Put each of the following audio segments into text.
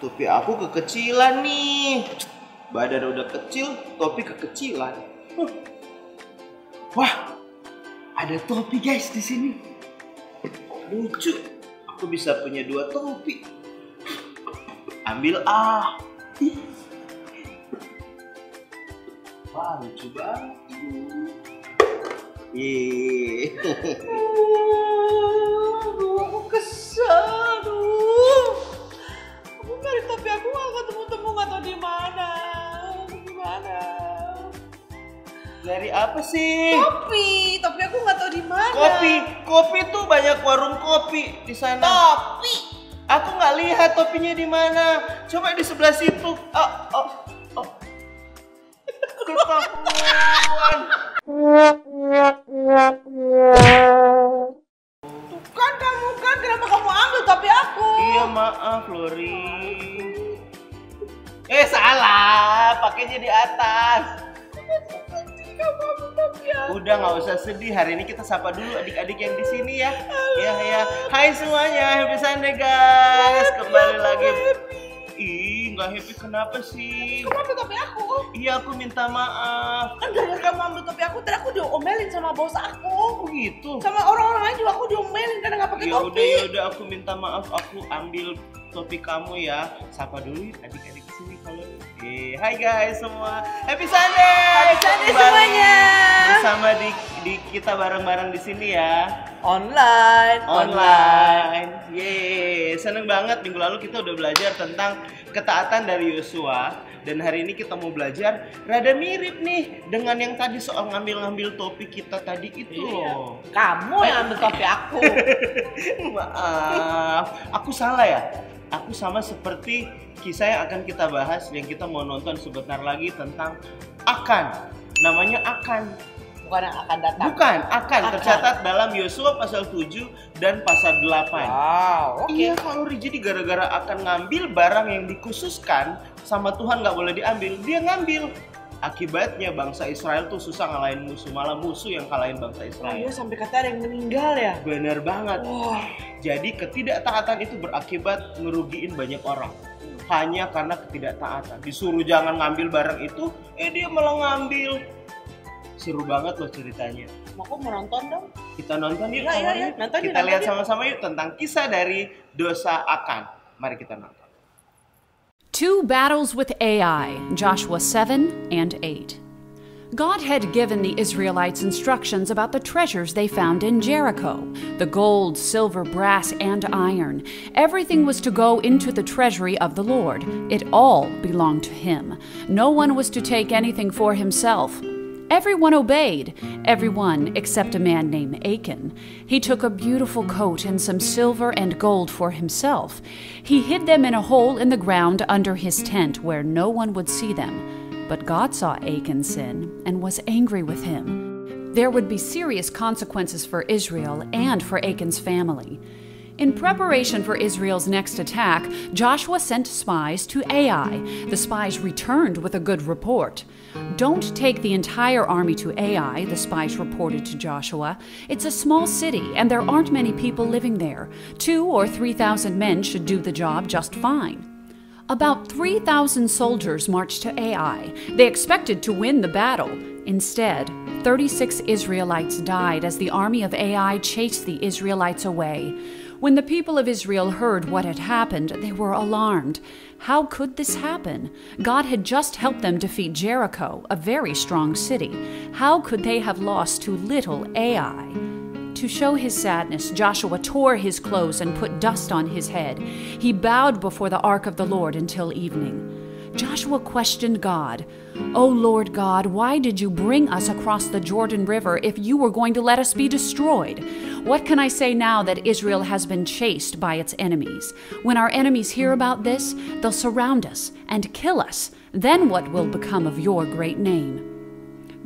Topi aku kekecilan nih. Badan udah kecil, topi kekecilan. Wah, ada topi guys di sini. Lucu. Aku bisa punya 2 topi. Ambil ah. Wah, lucu banget. Yeay. Aku kesel. Aku nyari topi aku gak ketemu-temu, gak tau di mana. Gimana? Dari apa sih? Topi aku gak tau di mana. Kopi tuh banyak warung kopi di sana. Topi. Aku nggak lihat topinya di mana. Coba di sebelah situ. Ketahuan. Tuh kan kamu kan, kenapa kamu ambil topi aku? Iya maaf Lori. Salah. Pakainya di atas. Kamu ambil topi aku. Udah nggak usah sedih. Hari ini kita sapa dulu adik-adik yang di sini ya. Ya. Hai semuanya, happy Sunday guys. Kembali lagi. Ih, nggak happy kenapa sih? Kamu ambil topi aku. Iya, aku minta maaf. Kan gara-gara kamu ambil topi aku, tadi aku diomelin sama bos aku. Oh gitu. Sama orang-orang lain juga aku diomelin karena nggak pakai topi. Ya udah, aku minta maaf. Aku ambil topi kamu ya. Sapa dulu adik-adik sini kalau. Hai guys semua. Happy Sunday. Happy Sunday semuanya. Bersama di kita bareng-bareng di sini ya. Online. Yeay, seneng banget. Minggu lalu kita udah belajar tentang ketaatan dari Yosua. Dan hari ini kita mau belajar rada mirip nih dengan yang tadi soal ngambil-ngambil topi kita tadi itu loh. Kamu yang ambil topi aku. Maaf, aku salah ya? Aku sama seperti kisah yang akan kita bahas, yang kita mau nonton sebentar lagi tentang Akan. Namanya Akan. Bukan yang akan datang. Bukan, akan tercatat dalam Yosua pasal 7 dan pasal 8. Wow, oke. Iya, kalau jadi gara-gara akan ngambil barang yang dikhususkan sama Tuhan nggak boleh diambil, dia ngambil. Akibatnya bangsa Israel tuh susah ngalahin musuh, malah musuh yang kalahin bangsa Israel. Iya, sampai kata ada yang meninggal ya. Bener banget. Wah. Jadi ketidaktaatan itu berakibat ngerugiin banyak orang. Hanya karena ketidaktaatan. Disuruh jangan ngambil barang itu, dia malah ngambil. Seru banget loh ceritanya. Aku mau nonton dong. Kita nonton yuk. Iya. Kita lihat sama-sama yuk tentang kisah dari dosa Akan. Mari kita nonton. 2 battles with Ai, Joshua 7 and 8. God had given the Israelites instructions about the treasures they found in Jericho, the gold, silver, brass, and iron. Everything was to go into the treasury of the Lord. It all belonged to him. No one was to take anything for himself. Everyone obeyed, everyone except a man named Achan. He took a beautiful coat and some silver and gold for himself. He hid them in a hole in the ground under his tent where no one would see them. But God saw Achan's sin and was angry with him. There would be serious consequences for Israel and for Achan's family. In preparation for Israel's next attack, Joshua sent spies to Ai. The spies returned with a good report. Don't take the entire army to Ai, the spies reported to Joshua. It's a small city, and there aren't many people living there. 2,000 or 3,000 men should do the job just fine. About 3,000 soldiers marched to Ai. They expected to win the battle. Instead, 36 Israelites died as the army of Ai chased the Israelites away. When the people of Israel heard what had happened, they were alarmed. How could this happen? God had just helped them defeat Jericho, a very strong city. How could they have lost to little Ai? To show his sadness, Joshua tore his clothes and put dust on his head. He bowed before the ark of the Lord until evening. Joshua questioned God. "O Lord God, why did you bring us across the Jordan River if you were going to let us be destroyed? What can I say now that Israel has been chased by its enemies? When our enemies hear about this, they'll surround us and kill us. Then what will become of your great name?"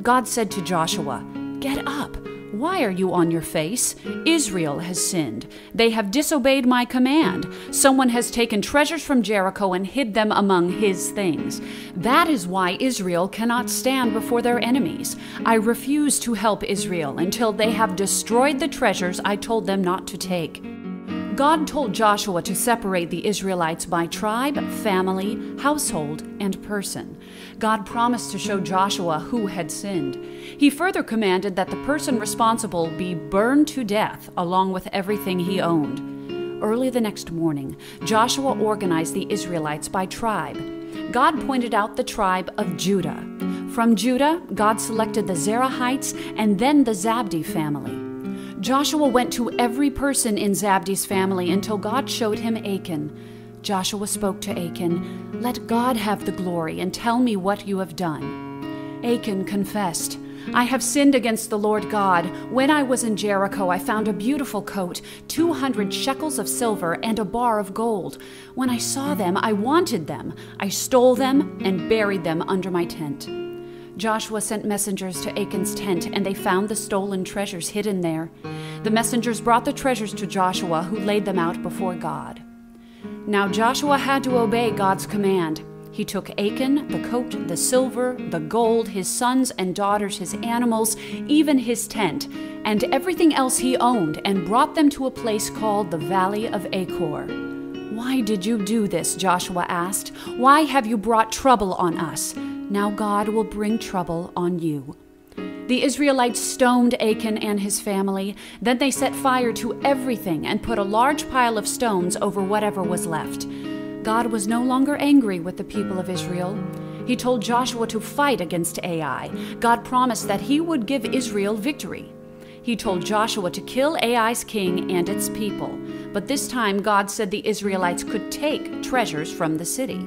God said to Joshua, "Get up. Why are you on your face? Israel has sinned. They have disobeyed my command. Someone has taken treasures from Jericho and hid them among his things. That is why Israel cannot stand before their enemies. I refuse to help Israel until they have destroyed the treasures I told them not to take." God told Joshua to separate the Israelites by tribe, family, household, and person. God promised to show Joshua who had sinned. He further commanded that the person responsible be burned to death along with everything he owned. Early the next morning, Joshua organized the Israelites by tribe. God pointed out the tribe of Judah. From Judah, God selected the Zerahites and then the Zabdi family. Joshua went to every person in Zabdi's family until God showed him Achan. Joshua spoke to Achan, "Let God have the glory and tell me what you have done." Achan confessed, "I have sinned against the Lord God. When I was in Jericho, I found a beautiful coat, 200 shekels of silver, and a bar of gold. When I saw them, I wanted them. I stole them and buried them under my tent." Joshua sent messengers to Achan's tent, and they found the stolen treasures hidden there. The messengers brought the treasures to Joshua, who laid them out before God. Now Joshua had to obey God's command. He took Achan, the coat, the silver, the gold, his sons and daughters, his animals, even his tent, and everything else he owned, and brought them to a place called the Valley of Achor. "Why did you do this?" Joshua asked. "Why have you brought trouble on us? Now God will bring trouble on you." The Israelites stoned Achan and his family. Then they set fire to everything and put a large pile of stones over whatever was left. God was no longer angry with the people of Israel. He told Joshua to fight against Ai. God promised that he would give Israel victory. He told Joshua to kill Ai's king and its people. But this time God said the Israelites could take treasures from the city.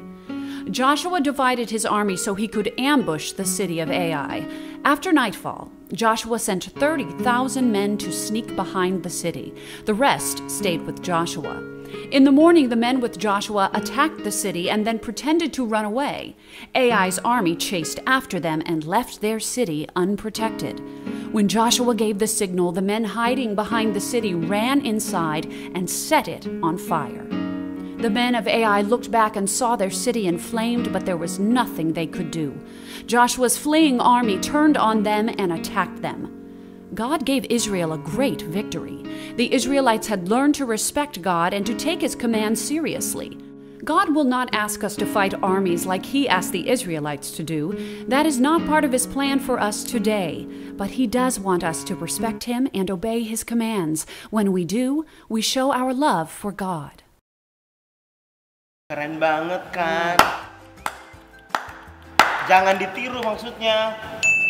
Joshua divided his army so he could ambush the city of Ai. After nightfall, Joshua sent 30,000 men to sneak behind the city. The rest stayed with Joshua. In the morning, the men with Joshua attacked the city and then pretended to run away. Ai's army chased after them and left their city unprotected. When Joshua gave the signal, the men hiding behind the city ran inside and set it on fire. The men of Ai looked back and saw their city inflamed, but there was nothing they could do. Joshua's fleeing army turned on them and attacked them. God gave Israel a great victory. The Israelites had learned to respect God and to take his commands seriously. God will not ask us to fight armies like he asked the Israelites to do. That is not part of his plan for us today. But he does want us to respect him and obey his commands. When we do, we show our love for God. Keren banget kan? Jangan ditiru maksudnya.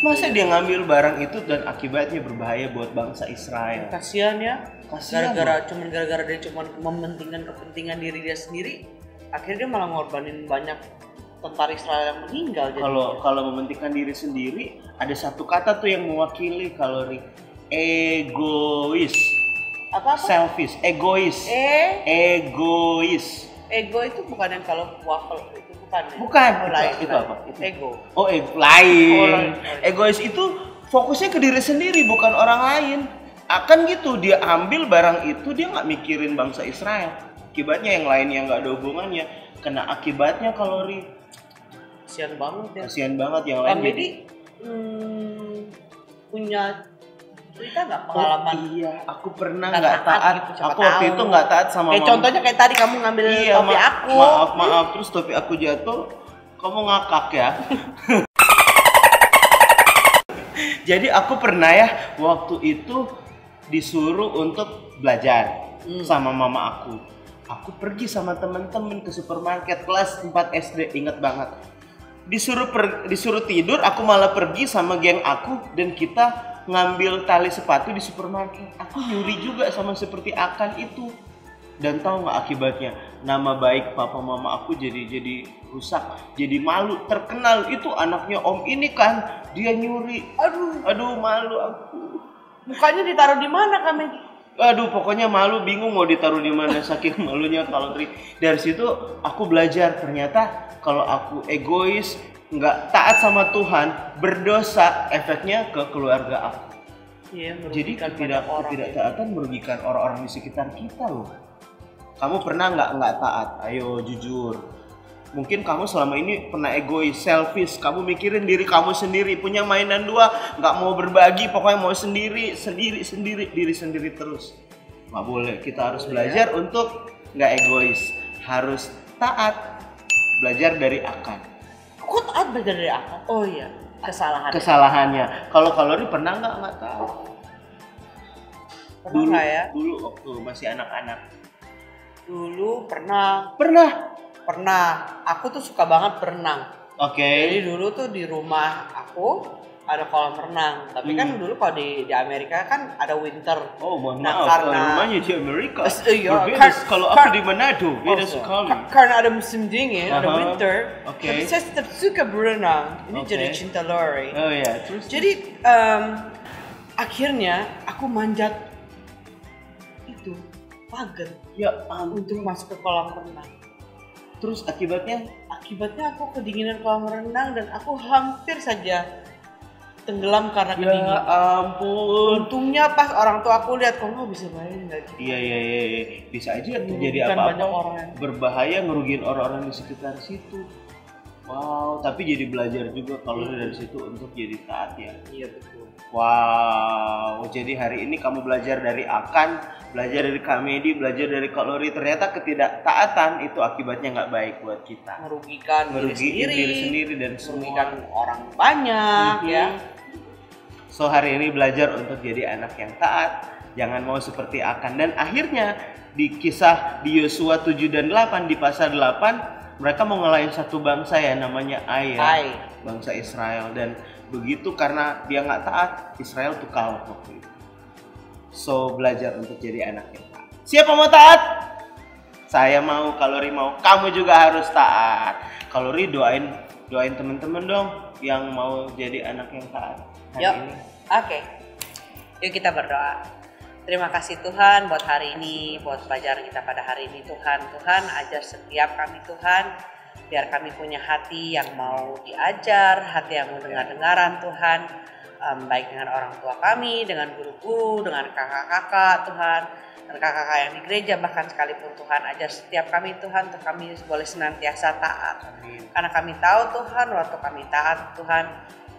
Masa dia ngambil barang itu dan akibatnya berbahaya buat bangsa Israel? Kasihan ya. Kasihan, Gara-gara dia cuma mementingkan kepentingan diri dia sendiri, akhirnya dia malah ngorbanin banyak tentara Israel yang meninggal. Kalau mementingkan diri sendiri, ada satu kata tuh yang mewakili kalori: egois. Apa? Selfish, egois. Egois. Ego itu bukan yang kalau waffle itu bukan. Ya? Bukan. Lain, itu apa? Itu. Ego. Oh, lain. Egois itu fokusnya ke diri sendiri, bukan orang lain. Akan gitu, dia ambil barang itu, dia nggak mikirin bangsa Israel. Akibatnya yang lain yang nggak ada hubungannya kena akibatnya kalori. Kasian banget ya. Kasian banget yang lain. Jadi punya cerita nggak pengalaman? Oh, iya, aku pernah nggak taat. Gitu, aku waktu itu nggak taat sama mama. Contohnya kayak tadi kamu ngambil topi aku. Maaf, terus topi aku jatuh, kamu ngakak ya. Jadi aku pernah ya waktu itu disuruh untuk belajar sama mama aku. Aku pergi sama temen-temen ke supermarket kelas 4 SD, inget banget. Disuruh tidur, aku malah pergi sama geng aku dan kita ngambil tali sepatu di supermarket. Aku nyuri juga sama seperti Akan itu. Dan tahu nggak akibatnya? Nama baik papa mama aku jadi rusak, jadi malu. Terkenal itu anaknya om ini kan, dia nyuri. Aduh malu aku. Mukanya ditaruh di mana kami? Aduh, pokoknya malu, bingung mau ditaruh di mana saking malunya kalori. Dari situ aku belajar ternyata kalau aku egois, nggak taat sama Tuhan, berdosa, efeknya ke keluarga aku. Iya, jadi ketidaktaatan merugikan orang-orang di sekitar kita loh. Kamu pernah nggak taat? Ayo jujur. Mungkin kamu selama ini pernah egois, selfish. Kamu mikirin diri kamu sendiri, punya mainan 2, nggak mau berbagi, pokoknya mau sendiri, diri sendiri terus. Nggak boleh. Kita harus belajar untuk nggak egois, harus taat, belajar dari akan. Kok taat belajar dari akan? Oh iya, Kesalahannya. Kalau kalori pernah nggak tahu? Pernah nggak ya? Dulu waktu masih anak-anak. Dulu pernah. Aku tuh suka banget berenang. Oke. Jadi dulu tuh di rumah aku ada kolam renang. Tapi kan dulu kalau di Amerika kan ada winter. Oh, mohon Nah, maaf, karena- rumahnya di Amerika. Iya, Berbeda kalau aku di Manado, beda sekali. Karena ada musim dingin, ada winter. Oke. Tapi saya tetap suka berenang. Ini Oke. jadi cinta lari. Oh ya, terus Jadi akhirnya aku manjat itu pagar ya ampun. untuk masuk ke kolam renang. Terus akibatnya Akibatnya aku kedinginan kolam renang dan aku hampir saja tenggelam karena ya kedinginan. ampun. Untungnya pas orang tua aku lihat, kok nggak bisa bayangin nggak gitu. Iya, bisa aja terjadi Merugikan banyak apa-apa orang. berbahaya, ngerugiin orang-orang di sekitar situ. Wow, tapi jadi belajar juga kalau dari situ untuk jadi taat ya. Iya betul. Wow, jadi hari ini kamu belajar dari akan, belajar dari Kamedi, belajar dari kalori. Ternyata ketidaktaatan itu akibatnya nggak baik buat kita. Merugikan Merugikan diri sendiri dan merugikan semua. orang banyak ya. So hari ini belajar untuk jadi anak yang taat, jangan mau seperti akan. Dan akhirnya di kisah di Yosua 7 dan 8 di pasal 8 mereka mau ngelain satu bangsa ya namanya Ai. Bangsa Israel, dan begitu karena dia nggak taat, Israel tuh kalah waktu itu. So belajar untuk jadi anak yang taat. Siapa mau taat? Saya mau, Kalori mau, kamu juga harus taat. Kalori doain teman-teman dong yang mau jadi anak yang taat hari Yuk, ini. oke. Yuk kita berdoa. Terima kasih Tuhan buat hari ini, buat pelajaran kita pada hari ini Tuhan. Tuhan ajar setiap kami Tuhan, biar kami punya hati yang mau diajar, hati yang mau dengar-dengaran Tuhan, baik dengan orang tua kami, dengan guru-guru, dengan kakak-kakak Tuhan, dan kakak-kakak yang di gereja, bahkan sekalipun Tuhan ajar setiap kami Tuhan, untuk kami boleh senantiasa taat. Karena kami tahu Tuhan, waktu kami taat Tuhan,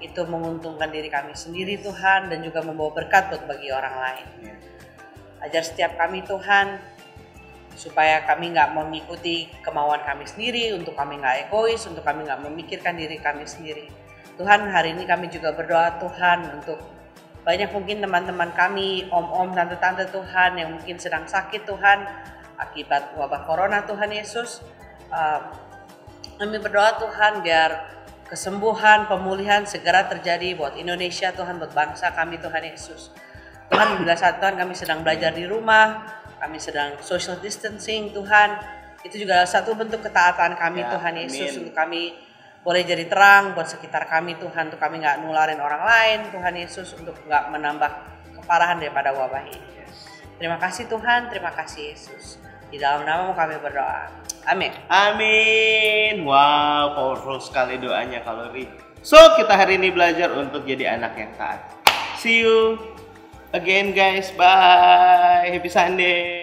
itu menguntungkan diri kami sendiri Tuhan, dan juga membawa berkat buat bagi orang lain. Ajar setiap kami Tuhan, supaya kami nggak mengikuti kemauan kami sendiri, untuk kami nggak egois, untuk kami nggak memikirkan diri kami sendiri. Tuhan, hari ini kami juga berdoa Tuhan untuk banyak mungkin teman-teman kami, om-om, tante-tante Tuhan yang mungkin sedang sakit Tuhan akibat wabah corona Tuhan Yesus. Kami berdoa Tuhan biar kesembuhan, pemulihan segera terjadi buat Indonesia Tuhan, buat bangsa kami Tuhan Yesus. Tuhan, bila saat Tuhan kami sedang belajar di rumah, kami sedang social distancing Tuhan, itu juga satu bentuk ketaatan kami Ya, Tuhan Yesus, amin. untuk kami boleh jadi terang buat sekitar kami Tuhan, untuk kami nggak nularin orang lain Tuhan Yesus, untuk nggak menambah keparahan daripada wabah ini. Terima kasih Tuhan, terima kasih Yesus. Di dalam nama-Mu kami berdoa. Amin. Amin. Wow, powerful sekali doanya Kalori. So kita hari ini belajar untuk jadi anak yang taat. See you again guys, bye, happy Sunday.